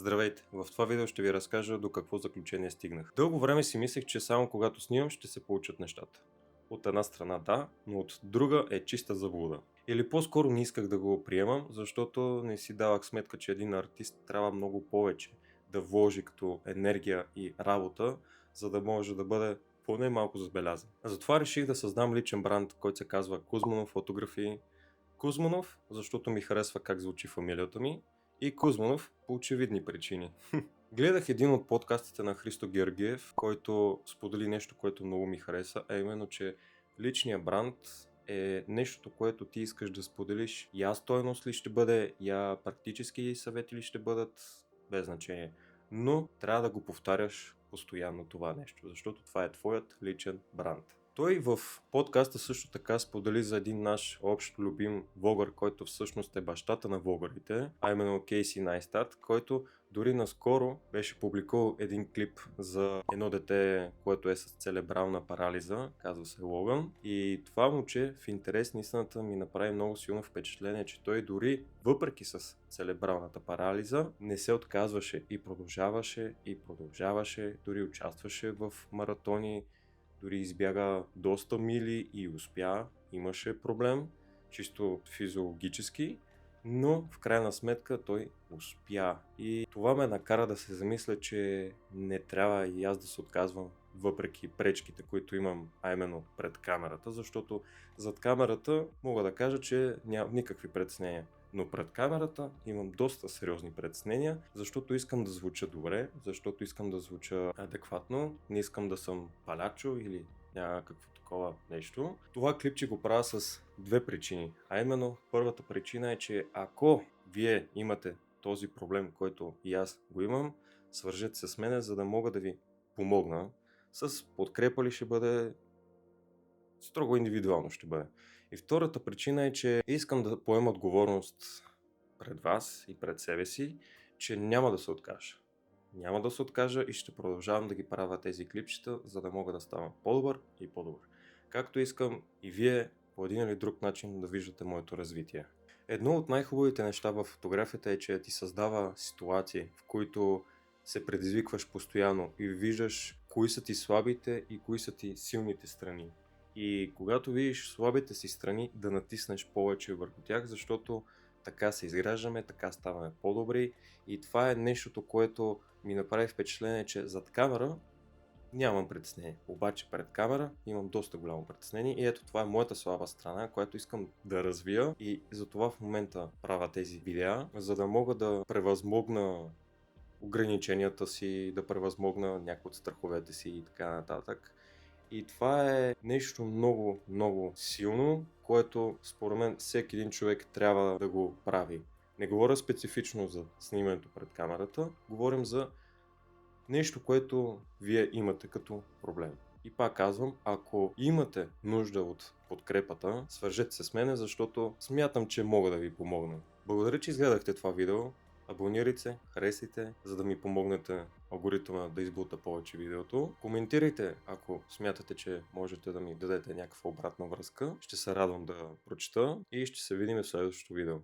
Здравейте! В това видео ще ви разкажа до какво заключение стигнах. Дълго време си мислех, че само когато снимам ще се получат нещата. От една страна да, но от друга е чиста заблуда. Или по-скоро не исках да го приемам, защото не си давах сметка, че един артист трябва много повече да вложи като енергия и работа, за да може да бъде поне малко забелязан. Затова реших да създам личен бранд, който се казва Кузманов фотографии. Кузманов, защото ми харесва как звучи фамилията ми, и Кузманов по очевидни причини. Гледах един от подкастите на Христо Георгиев, който сподели нещо, което много ми хареса, а именно, че личният бранд е нещото, което ти искаш да споделиш. Я стойност ли ще бъде, я практически съвети ли ще бъдат, без значение. Но трябва да го повтаряш постоянно това нещо, защото това е твоят личен бранд. Той в подкаста също така сподели за един наш общ любим влогър, който всъщност е бащата на влогърите, а именно Кейси Найстат, който дори наскоро беше публикувал един клип за едно дете, което е с целебрална парализа, казва се Логан. И това момче в интерес на истината ми направи много силно впечатление, че той дори въпреки с целебралната парализа не се отказваше и продължаваше, дори участваше в маратони, дори избяга доста мили и успя, имаше проблем, чисто физиологически, но в крайна сметка той успя. И това ме накара да се замисля, че не трябва и аз да се отказвам въпреки пречките, които имам, а именно пред камерата, защото зад камерата мога да кажа, че нямам никакви притеснения. Но пред камерата имам доста сериозни притеснения, защото искам да звуча добре, защото искам да звуча адекватно, не искам да съм палячо или някакво такова нещо. Това клипче го правя с две причини. А именно, първата причина е, че ако вие имате този проблем, който и аз го имам, свържете се с мене, за да мога да ви помогна. С подкрепа ли ще бъде, строго индивидуално ще бъде. И втората причина е, че искам да поема отговорност пред вас и пред себе си, че няма да се откажа. Няма да се откажа и ще продължавам да ги правя тези клипчета, за да мога да ставам по-добър и по-добър. Както искам и вие по един или друг начин да виждате моето развитие. Едно от най-хубавите неща в фотографията е, че ти създава ситуации, в които се предизвикваш постоянно и виждаш кои са ти слабите и кои са ти силните страни. И когато видиш слабите си страни, да натиснеш повече върху тях, защото така се изграждаме, така ставаме по-добри и това е нещото, което ми направи впечатление, че зад камера нямам притеснение. Обаче пред камера имам доста голямо притеснение и ето това е моята слаба страна, която искам да развия и затова в момента правя тези видеа, за да мога да превъзмогна ограниченията си, да превъзмогна някои от страховете си и така нататък. И това е нещо много, много силно, което според мен всеки един човек трябва да го прави. Не говоря специфично за снимането пред камерата, говорим за нещо, което вие имате като проблем. И пак казвам, ако имате нужда от подкрепата, свържете се с мене, защото смятам, че мога да ви помогна. Благодаря, че изгледахте това видео. Абонирайте се, харесайте, за да ми помогнете алгоритъма да избута повече видеото. Коментирайте, ако смятате, че можете да ми дадете някаква обратна връзка. Ще се радвам да прочета и ще се видим в следващото видео.